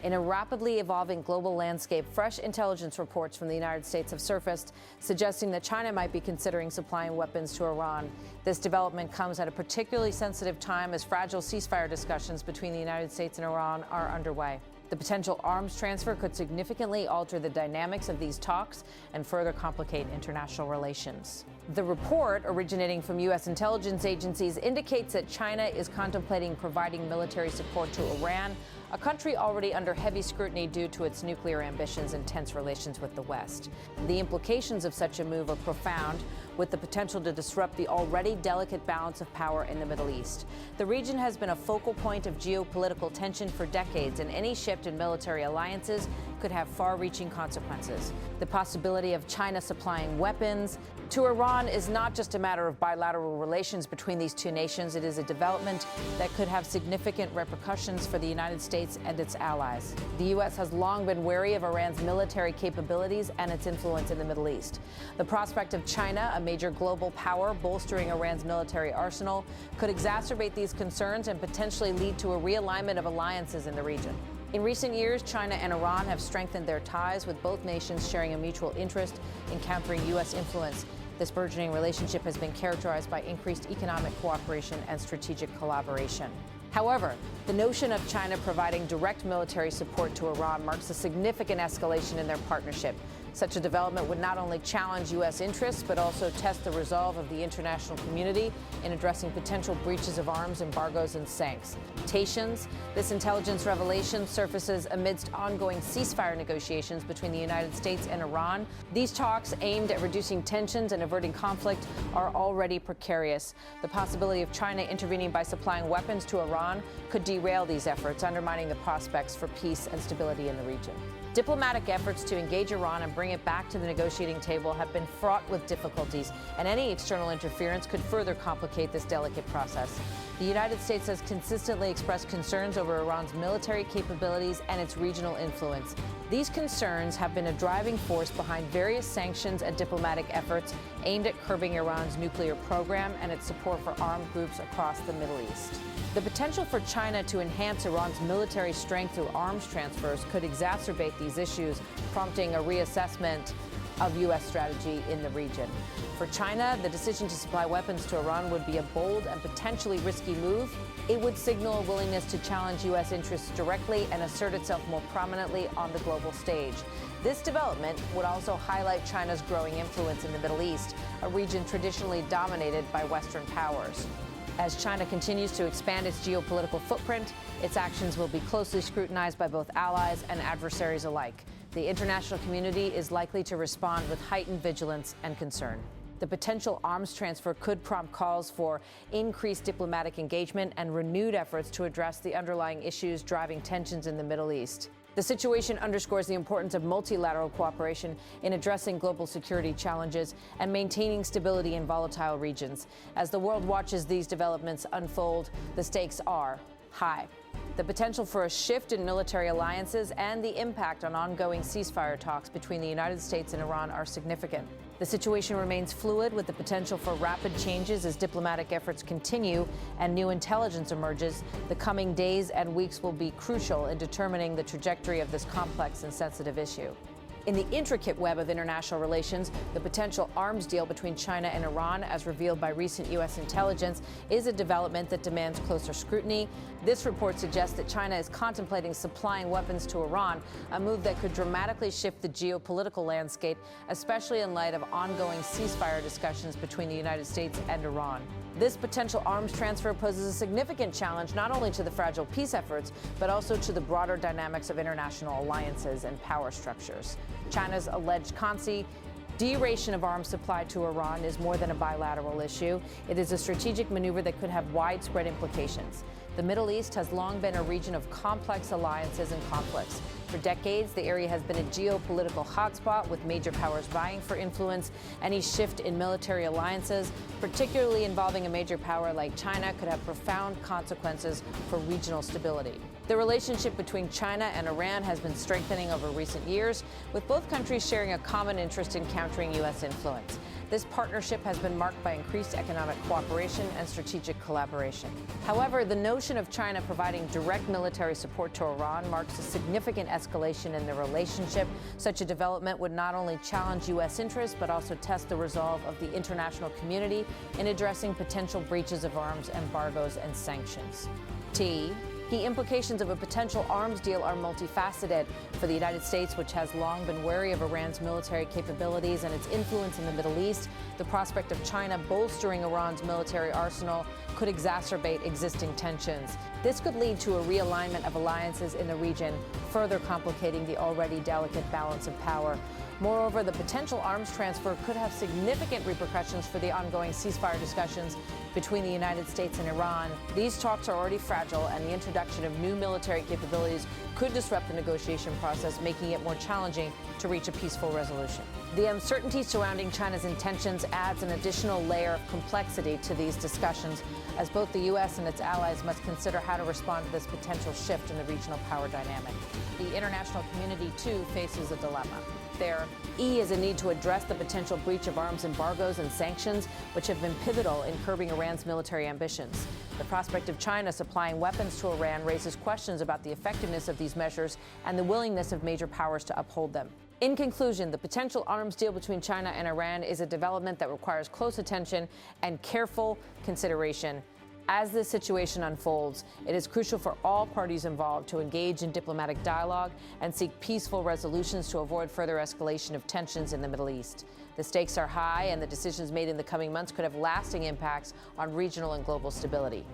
In a rapidly evolving global landscape, fresh intelligence reports from the United States have surfaced, suggesting that China might be considering supplying weapons to Iran. This development comes at a particularly sensitive time as fragile ceasefire discussions between the United States and Iran are underway. The potential arms transfer could significantly alter the dynamics of these talks and further complicate international relations. The report, originating from U.S. intelligence agencies, indicates that China is contemplating providing military support to Iran, a country already under heavy scrutiny due to its nuclear ambitions and tense relations with the West. The implications of such a move are profound, with the potential to disrupt the already delicate balance of power in the Middle East. The region has been a focal point of geopolitical tension for decades, and any shift in military alliances could have far-reaching consequences. The possibility of China supplying weapons to Iran is not just a matter of bilateral relations between these two nations. It is a development that could have significant repercussions for the United States and its allies. The U.S. has long been wary of Iran's military capabilities and its influence in the Middle East. The prospect of China, a major global power, bolstering Iran's military arsenal could exacerbate these concerns and potentially lead to a realignment of alliances in the region. In recent years, China and Iran have strengthened their ties, with both nations sharing a mutual interest in countering U.S. influence. This burgeoning relationship has been characterized by increased economic cooperation and strategic collaboration. However, the notion of China providing direct military support to Iran marks a significant escalation in their partnership. Such a development would not only challenge U.S. interests, but also test the resolve of the international community in addressing potential breaches of arms embargoes and sanctions. This intelligence revelation surfaces amidst ongoing ceasefire negotiations between the United States and Iran. These talks, aimed at reducing tensions and averting conflict, are already precarious. The possibility of China intervening by supplying weapons to Iran could derail these efforts, undermining the prospects for peace and stability in the region. Diplomatic efforts to engage Iran and bring it back to the negotiating table have been fraught with difficulties, and any external interference could further complicate this delicate process. The United States has consistently expressed concerns over Iran's military capabilities and its regional influence. These concerns have been a driving force behind various sanctions and diplomatic efforts aimed at curbing Iran's nuclear program and its support for armed groups across the Middle East. The potential for China to enhance Iran's military strength through arms transfers could exacerbate these issues, prompting a reassessment of U.S. strategy in the region. For China, the decision to supply weapons to Iran would be a bold and potentially risky move. It would signal a willingness to challenge U.S. interests directly and assert itself more prominently on the global stage. This development would also highlight China's growing influence in the Middle East, a region traditionally dominated by Western powers. As China continues to expand its geopolitical footprint, its actions will be closely scrutinized by both allies and adversaries alike. The international community is likely to respond with heightened vigilance and concern. The potential arms transfer could prompt calls for increased diplomatic engagement and renewed efforts to address the underlying issues driving tensions in the Middle East. The situation underscores the importance of multilateral cooperation in addressing global security challenges and maintaining stability in volatile regions. As the world watches these developments unfold, the stakes are high. The potential for a shift in military alliances and the impact on ongoing ceasefire talks between the United States and Iran are significant. The situation remains fluid, with the potential for rapid changes as diplomatic efforts continue and new intelligence emerges. The coming days and weeks will be crucial in determining the trajectory of this complex and sensitive issue. In the intricate web of international relations, the potential arms deal between China and Iran, as revealed by recent U.S. intelligence, is a development that demands closer scrutiny. This report suggests that China is contemplating supplying weapons to Iran, a move that could dramatically shift the geopolitical landscape, especially in light of ongoing ceasefire discussions between the United States and Iran. This potential arms transfer poses a significant challenge not only to the fragile peace efforts, but also to the broader dynamics of international alliances and power structures. China's alleged duration of arms supply to Iran is more than a bilateral issue. It is a strategic maneuver that could have widespread implications. The Middle East has long been a region of complex alliances and conflicts. For decades, the area has been a geopolitical hotspot, with major powers vying for influence. Any shift in military alliances, particularly involving a major power like China, could have profound consequences for regional stability. The relationship between China and Iran has been strengthening over recent years, with both countries sharing a common interest in countering U.S. influence. This partnership has been marked by increased economic cooperation and strategic collaboration. However, the notion of China providing direct military support to Iran marks a significant escalation in the relationship. Such a development would not only challenge U.S. interests, but also test the resolve of the international community in addressing potential breaches of arms embargoes and sanctions. The implications of a potential arms deal are multifaceted. For the United States, which has long been wary of Iran's military capabilities and its influence in the Middle East, the prospect of China bolstering Iran's military arsenal could exacerbate existing tensions. This could lead to a realignment of alliances in the region, further complicating the already delicate balance of power. Moreover, the potential arms transfer could have significant repercussions for the ongoing ceasefire discussions between the United States and Iran. These talks are already fragile, and the introduction of new military capabilities could disrupt the negotiation process, making it more challenging to reach a peaceful resolution. The uncertainty surrounding China's intentions adds an additional layer of complexity to these discussions, as both the U.S. and its allies must consider how to respond to this potential shift in the regional power dynamic. The international community, too, faces a dilemma. There is a need to address the potential breach of arms embargoes and sanctions, which have been pivotal in curbing Iran's military ambitions. The prospect of China supplying weapons to Iran raises questions about the effectiveness of these measures and the willingness of major powers to uphold them. In conclusion, the potential arms deal between China and Iran is a development that requires close attention and careful consideration. As this situation unfolds, it is crucial for all parties involved to engage in diplomatic dialogue and seek peaceful resolutions to avoid further escalation of tensions in the Middle East. The stakes are high, and the decisions made in the coming months could have lasting impacts on regional and global stability.